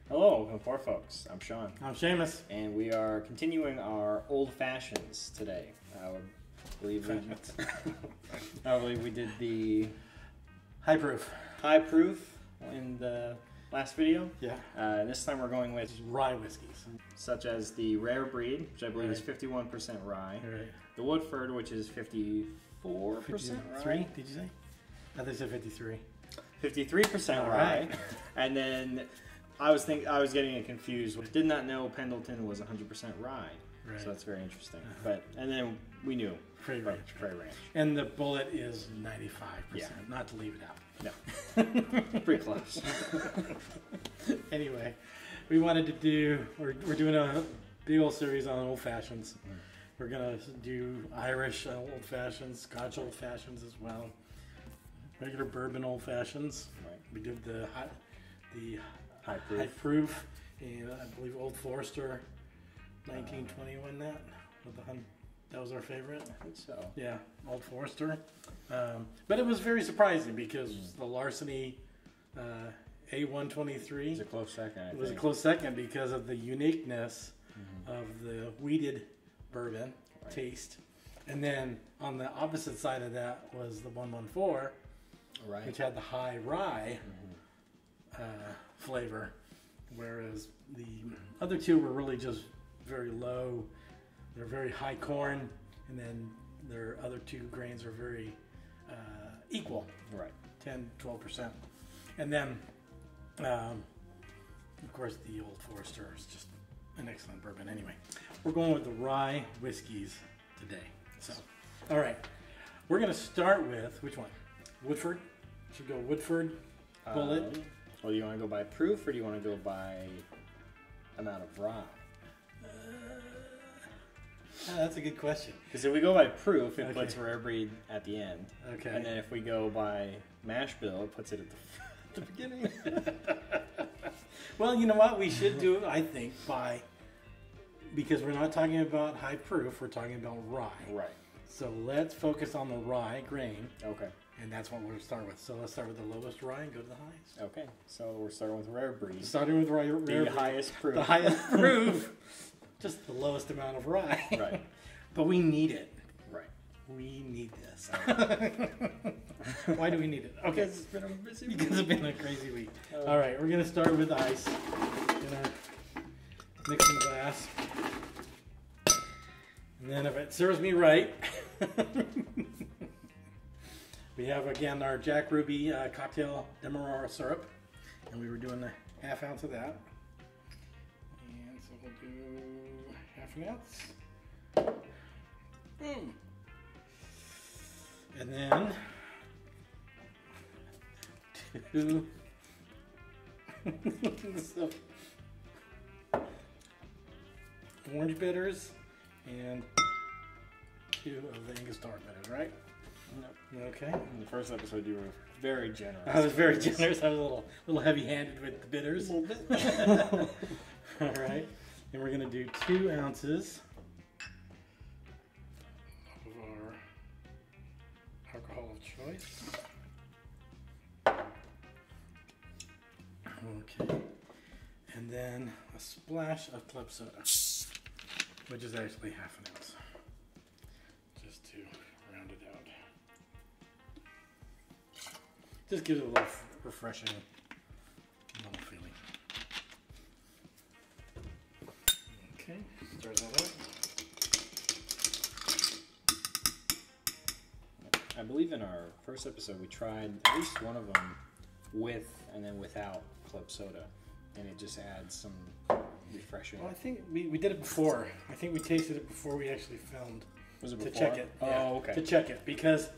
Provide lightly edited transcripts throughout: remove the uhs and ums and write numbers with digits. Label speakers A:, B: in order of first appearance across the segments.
A: Hello, poor folks. I'm Sean.
B: I'm Seamus.
A: And we are continuing our Old Fashions today. I believe we did the
B: High proof
A: in the last video.
B: Yeah.
A: And this time we're going with
B: Rye Whiskeys,
A: such as the Rare Breed, which I believe is 51% rye.
B: Right.
A: The Woodford, which is 54%
B: 53,
A: rye.
B: did you say? I think I said 53.
A: 53% rye. And then I was getting it confused. Did not know Pendleton was 100% rye.
B: Right.
A: So that's very interesting. And then we knew
B: Frey Ranch.
A: And
B: the Bulleit is 95%.
A: Yeah.
B: Not to leave it out.
A: No. Pretty close.
B: Anyway, we wanted to do, we're doing a big old series on Old Fashions. We're going to do Irish Old Fashions, Scotch Old Fashions as well. Regular bourbon Old Fashions.
A: Right.
B: We did the
A: high
B: proof, and I believe Old Forester 1921 that was our favorite.
A: I think so.
B: Yeah, Old Forester. But it was very surprising because the Larceny A123
A: was a close second.
B: It was a close second because of the uniqueness of the wheated bourbon taste. And then on the opposite side of that was the 114, which had the high rye flavor, whereas the other two were really just very low. They're very high corn, and then their other two grains are very equal, 10-12%. And then, of course, the Old Forester is just an excellent bourbon. Anyway, we're going with the Rye Whiskeys today. So, all right, we're going to start with, which one? Woodford? Should go Woodford, Bulleit.
A: Well, do you want to go by proof or do you want to go by amount of rye?
B: That's a good question.
A: Because if we go by proof, it puts Rare Breed at the end.
B: Okay.
A: And then if we go by mash bill, it puts it at the beginning.
B: Well, you know what? We should do, I think, because we're not talking about high proof, we're talking about rye.
A: Right.
B: So let's focus on the rye grain.
A: Okay.
B: And that's what we're going to start with. So let's start with the lowest rye and go to the highest.
A: Okay. So we're starting with Rare Breed.
B: Starting with rare breed.
A: Highest proof.
B: The highest proof. Just the lowest amount of rye.
A: Right.
B: But we need it.
A: Right.
B: We need this. Why do we need it? Okay.
A: Because it's been a busy week.
B: Because it's been a crazy week. All right. We're going to start with ice in our mixing glass. And then if it serves me right, we have, again, our Jack Ruby cocktail Demerara syrup. And we were doing a half ounce of that. And so we'll do half an ounce. Boom. And then 2 so, orange bitters and 2 of the Angostura bitters, right?
A: Yep.
B: Okay.
A: In the first episode, you were very generous.
B: I was very generous. I was a little heavy-handed with the bitters.
A: A little bit.
B: All right. And we're going to do 2 ounces of our alcohol of choice. Okay. And then a splash of club soda, which is actually half an ounce, just to round it out. Just gives it a little refreshing little feeling. Okay, stir that up.
A: I believe in our first episode we tried at least one of them with and then without club soda, and it just adds some refreshing.
B: Well, I think we did it before. I think we tasted it before we actually filmed.
A: Was it
B: to
A: before?
B: check it?
A: Oh,
B: yeah,
A: okay.
B: To check it because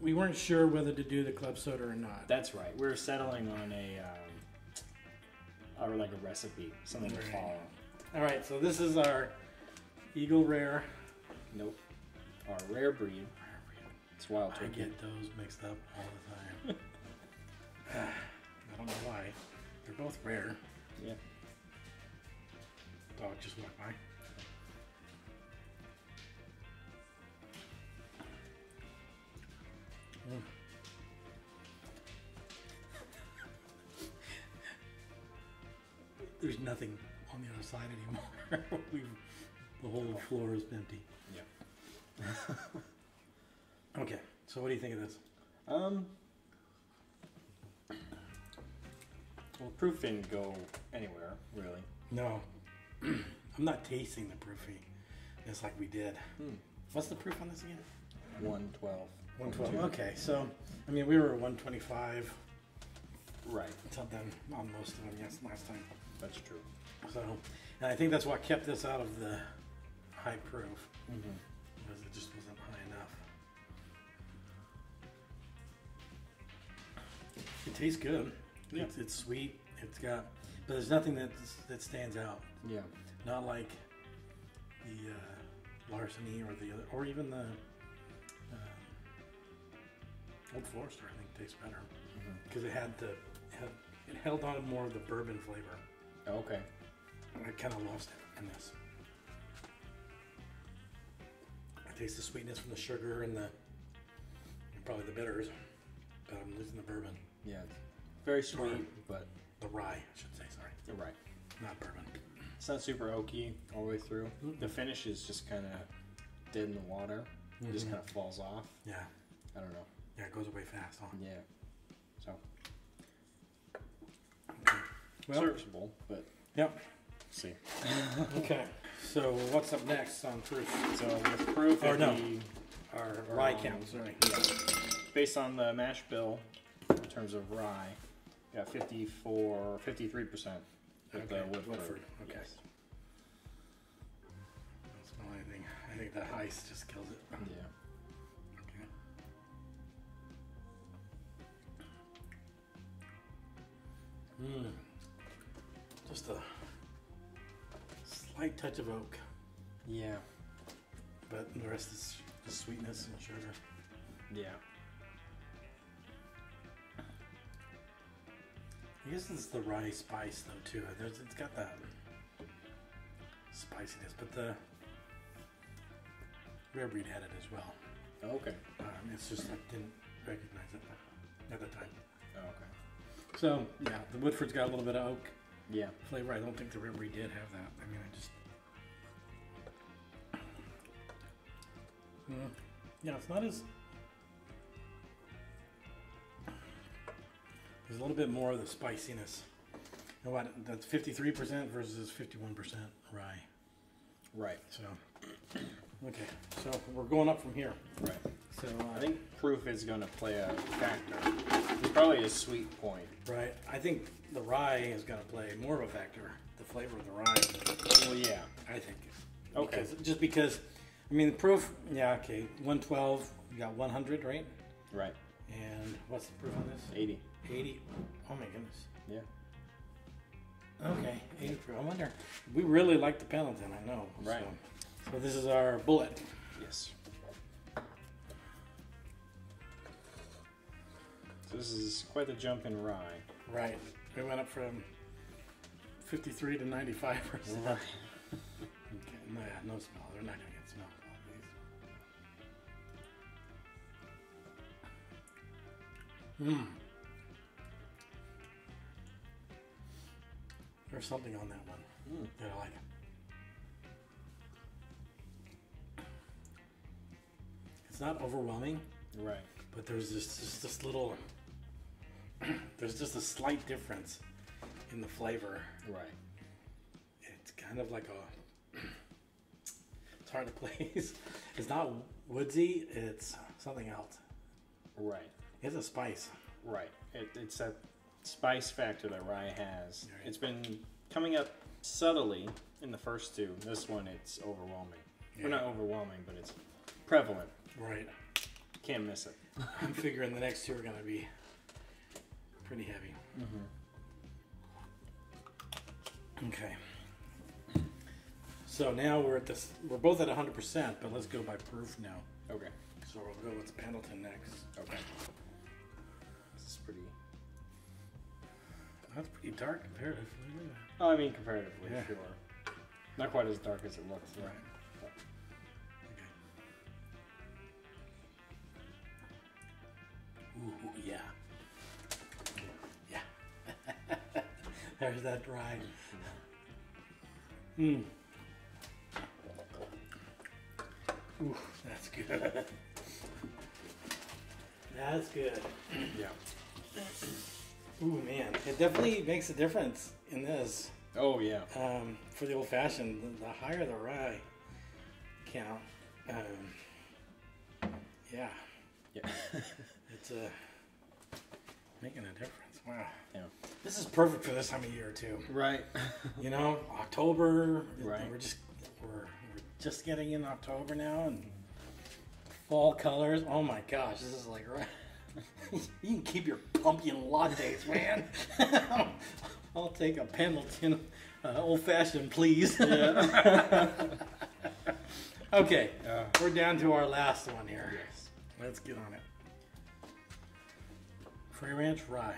B: we weren't sure whether to do the club soda or not.
A: That's right. We were settling on or like a recipe, something to follow.
B: All right, so this is our Eagle Rare.
A: Nope. Our Rare Breed. It's wild turkey.
B: I get those mixed up all the time. I don't know why. They're both rare.
A: Yeah.
B: Dog just walked by. there's nothing on the other side anymore. The whole floor is empty.
A: Yeah.
B: Okay, so what do you think of this?
A: Well, proof didn't go anywhere, really.
B: No. I'm not tasting the proofy. It's like we did. What's the proof on this again?
A: 112.
B: 112. Okay, so, I mean, we were at 125.
A: Right.
B: Something on most of them, yes, last time.
A: That's true.
B: So, and I think that's what kept this out of the high proof. Because it just wasn't high enough. It tastes good.
A: Yeah.
B: It's sweet. It's got, but there's nothing that stands out.
A: Yeah.
B: Not like the Larceny or the other, or even the Old Forester. I think tastes better because it held on to more of the bourbon flavor.
A: Okay.
B: I kind of lost it in this. I taste the sweetness from the sugar and probably the bitters, but I'm losing the bourbon.
A: Yeah. Very sweet, but
B: the rye, I should say. Sorry.
A: The rye.
B: Not bourbon.
A: It's not super oaky all the way through. The finish is just kind of dead in the water. It just kind of falls off.
B: Yeah.
A: I don't know.
B: Yeah, it goes away fast, huh?
A: Yeah. So.
B: Okay. Well,
A: serviceable, but
B: yep.
A: See.
B: Okay. So what's up next on proof?
A: So with proof,
B: Or no, our rye count. Sorry.
A: Yeah. Based on the mash bill, in terms of rye, got 53% with the Woodford.
B: Okay.
A: Yes.
B: Don't smell anything. I think the heist just kills it.
A: Yeah.
B: Okay. Just a slight touch of oak.
A: Yeah.
B: But the rest is just sweetness and sugar.
A: Yeah.
B: I guess it's the rye spice though too. It's got that spiciness, but the Rare Breed had it as well.
A: Okay.
B: It's just I didn't recognize it at the time.
A: Oh, okay.
B: So yeah, the Woodford's got a little bit of oak
A: Yeah.
B: flavor. I don't think the Rare Breed did have that. I mean, yeah, it's not as. There's a little bit more of the spiciness. And what? That's 53% versus 51% rye.
A: Right.
B: So, okay. So we're going up from here.
A: Right.
B: So
A: I think proof is going to play a factor. It's probably a sweet point.
B: right. I think the rye is going to play more of a factor. The flavor of the rye.
A: Well, yeah.
B: I think.
A: Okay.
B: Because, I mean, the proof. Yeah. Okay. 112. You got 100, right?
A: Right.
B: And what's the proof on this?
A: 80.
B: 80. Oh my goodness.
A: Yeah.
B: Okay, 80 proof. I wonder. We really like the Pendleton, I know.
A: Right.
B: So this is our Bulleit.
A: Yes. So this is quite the jump in rye.
B: Right. We went up from 53 to 95%.
A: Right.
B: Okay. No, yeah, no smell. They're not gonna get smell. There's something on that one that I like. It's not overwhelming,
A: Right.
B: but there's just this little. There's just a slight difference in the flavor.
A: Right.
B: It's kind of like a. It's hard to place. It's not woodsy. It's something else.
A: Right.
B: It's a spice.
A: Right. It's that spice factor that rye has.
B: Right.
A: It's been coming up subtly in the first two. This one, it's overwhelming.
B: Yeah.
A: Well, not overwhelming, but it's prevalent.
B: Right.
A: Can't miss it.
B: I'm figuring the next two are going to be pretty heavy. Okay. So now we're at this. We're both at 100%, but let's go by proof now.
A: Okay.
B: So we'll go with Pendleton next.
A: Okay. This is pretty.
B: That's pretty dark comparatively.
A: Oh, I mean, comparatively,
B: Yeah.
A: sure. Not quite as dark as it looks.
B: Right.
A: But
B: Okay. Ooh, yeah. Yeah. There's that rye. Mm. Ooh, that's good. That's good.
A: Yeah.
B: Ooh, man. It definitely makes a difference in this.
A: Oh, yeah.
B: For the old fashioned, the higher the rye count, yeah.
A: Yeah.
B: It's making a difference. Wow.
A: Yeah.
B: This is perfect for this time of year, too.
A: Right.
B: You know, October.
A: Right.
B: We're just getting in October now, and fall colors. Oh my gosh, this is like right. You can keep your pumpkin lattes, man. I'll take a Pendleton Old Fashioned, please. Yeah. Okay, we're down to our last one here.
A: Yes.
B: Let's get on it. Frey Ranch Rye.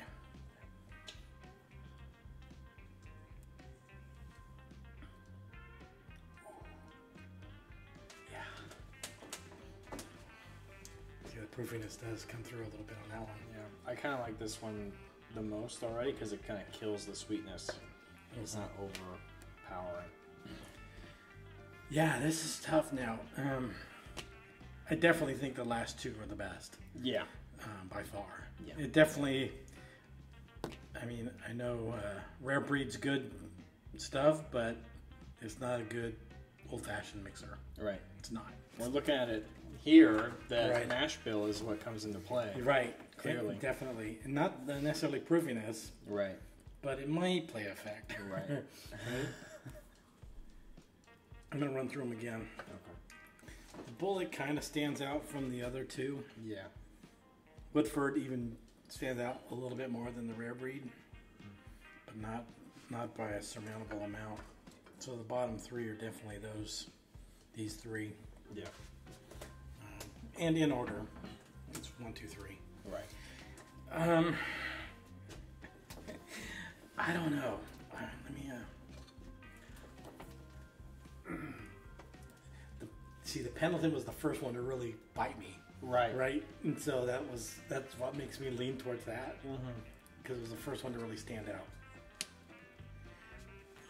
B: Proofiness does come through a little bit on that one.
A: Yeah, I kind of like this one the most already because it kind of kills the sweetness. It's not overpowering.
B: Yeah, this is tough now. I definitely think the last two are the best.
A: Yeah.
B: By far.
A: Yeah.
B: It definitely, I mean, I know Rare Breed's good stuff, but it's not a good old-fashioned mixer.
A: Right.
B: It's not.
A: We're looking at it here, that
B: Right.
A: mash bill is what comes into play.
B: Right.
A: Clearly.
B: Definitely. And not necessarily proofiness,
A: Right.
B: but it might play effect.
A: Right.
B: I'm going to run through them again.
A: Okay.
B: The Bulleit kind of stands out from the other two.
A: Yeah.
B: Woodford even stands out a little bit more than the Rare Breed, but not by a surmountable amount. So the bottom three are definitely these three.
A: Yeah.
B: And in order, it's 1, 2, 3.
A: Right.
B: I don't know. The Pendleton was the first one to really bite me.
A: Right.
B: Right? And so that's what makes me lean towards that. Because it was the first one to really stand out.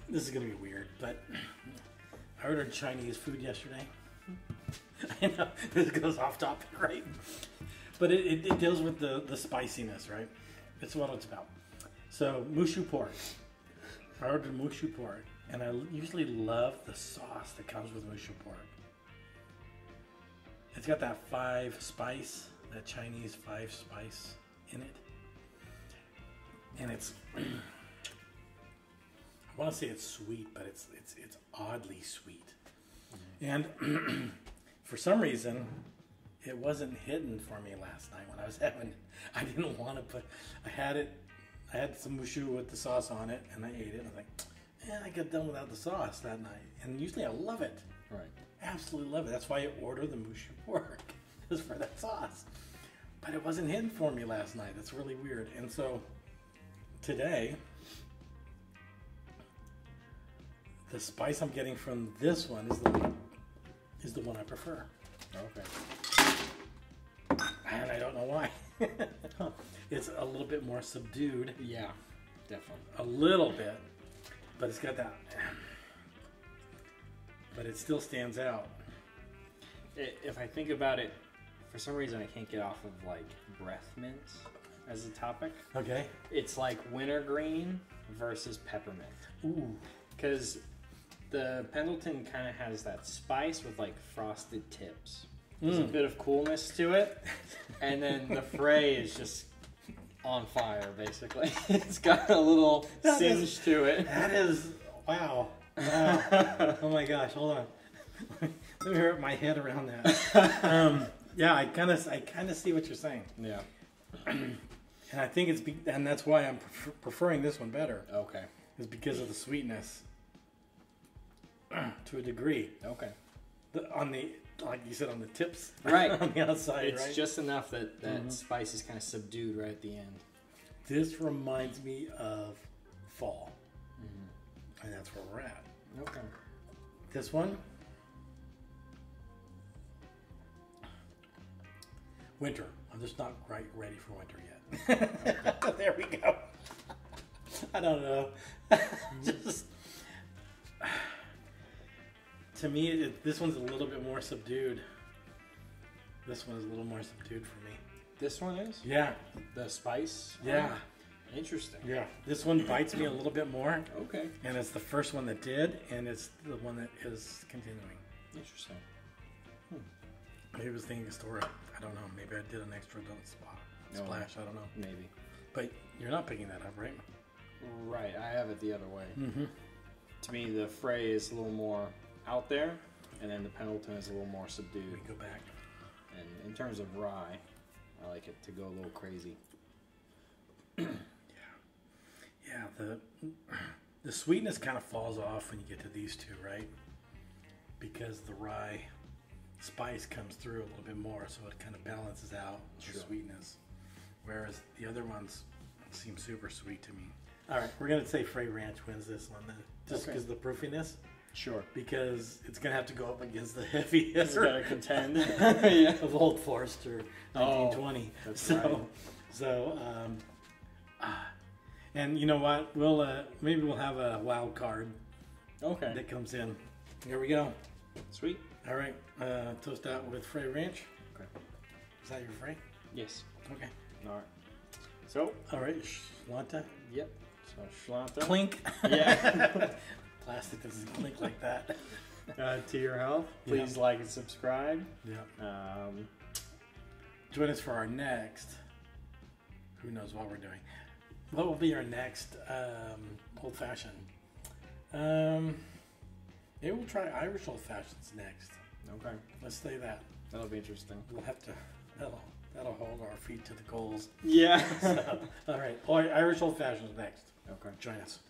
B: This is going to be weird, but I ordered Chinese food yesterday. I know, this goes off topic, right? But it deals with the spiciness, right? It's what it's about. So, mushu pork. I ordered mushu pork, and I usually love the sauce that comes with mushu pork. It's got that 5 spice, that Chinese 5 spice in it. And it's, I want to say it's sweet, but it's oddly sweet. And for some reason, it wasn't hidden for me last night when I was having it. I didn't want to put, I had some mushu with the sauce on it, and I ate it, and I was like, I got done without the sauce that night. And usually I love it.
A: Right.
B: Absolutely love it. That's why I order the mushu pork, is for that sauce. But it wasn't hidden for me last night. That's really weird. And so today, the spice I'm getting from this one is the one I prefer.
A: Okay.
B: And I don't know why. It's a little bit more subdued.
A: Yeah, definitely.
B: A little bit. But it's got that. But it still stands out.
A: If I think about it, for some reason I can't get off of like breath mints as a topic.
B: Okay.
A: It's like wintergreen versus peppermint.
B: Ooh.
A: Because the Pendleton kind of has that spice with like frosted tips. There's a bit of coolness to it. And then the Frey is just on fire, basically. It's got a little singe to it.
B: That is, wow. Wow. Oh my gosh, hold on. Let me wrap my head around that. Yeah, I kind of see what you're saying.
A: Yeah.
B: And I think and that's why I'm preferring this one better.
A: Okay.
B: Is because of the sweetness. To a degree.
A: Okay.
B: Like you said, on the tips.
A: Right.
B: On the outside,
A: it's
B: right?
A: just enough that spice is kind of subdued right at the end.
B: This reminds me of fall. And that's where we're at.
A: Okay.
B: This one, winter. I'm just not quite ready for winter yet. There we go. I don't know. Just to me, this one's a little bit more subdued. This one is a little more subdued for me.
A: This one is?
B: Yeah.
A: The spice?
B: Yeah.
A: Interesting.
B: Yeah. This one bites me a little bit more.
A: Okay.
B: And it's the first one that did, and it's the one that is continuing.
A: Interesting.
B: Maybe I was thinking of store. I don't know. Maybe I did an extra splash. I don't know.
A: Maybe.
B: But you're not picking that up, right?
A: Right. I have it the other way.
B: Mm-hmm.
A: To me, the Frey is a little more out there, and then the Pendleton is a little more subdued.
B: We go back.
A: And in terms of rye, I like it to go a little crazy.
B: Yeah, the sweetness kind of falls off when you get to these two, right? Because the rye spice comes through a little bit more, so it kind of balances out the sweetness. Whereas the other ones seem super sweet to me. All right, we're going to say Frey Ranch wins this one then, just because of the proofiness.
A: Sure.
B: Because it's going to have to go up against the heavy hitter.
A: It's got to contend. Yeah.
B: Of Old Forester 1920.
A: That's right.
B: And you know what? Maybe we'll have a wild card.
A: Okay.
B: That comes in. Here we go.
A: Sweet.
B: All right. Toast out with Frey Ranch.
A: Okay.
B: Is that your Frey?
A: Yes.
B: Okay.
A: All right. So.
B: All right. Schlanta.
A: Yep. So Schlanta.
B: Clink.
A: Yeah.
B: Plastic doesn't clink like that.
A: To your health. Please like and subscribe.
B: Yeah.
A: Join
B: us for our next. Who knows what we're doing? What will be our next old fashioned? Maybe we'll try Irish old fashions next.
A: Okay.
B: Let's say that.
A: That'll be interesting.
B: We'll have to. That'll hold our feet to the goals.
A: Yeah.
B: So, all right. Irish old fashions next.
A: Okay.
B: Join us.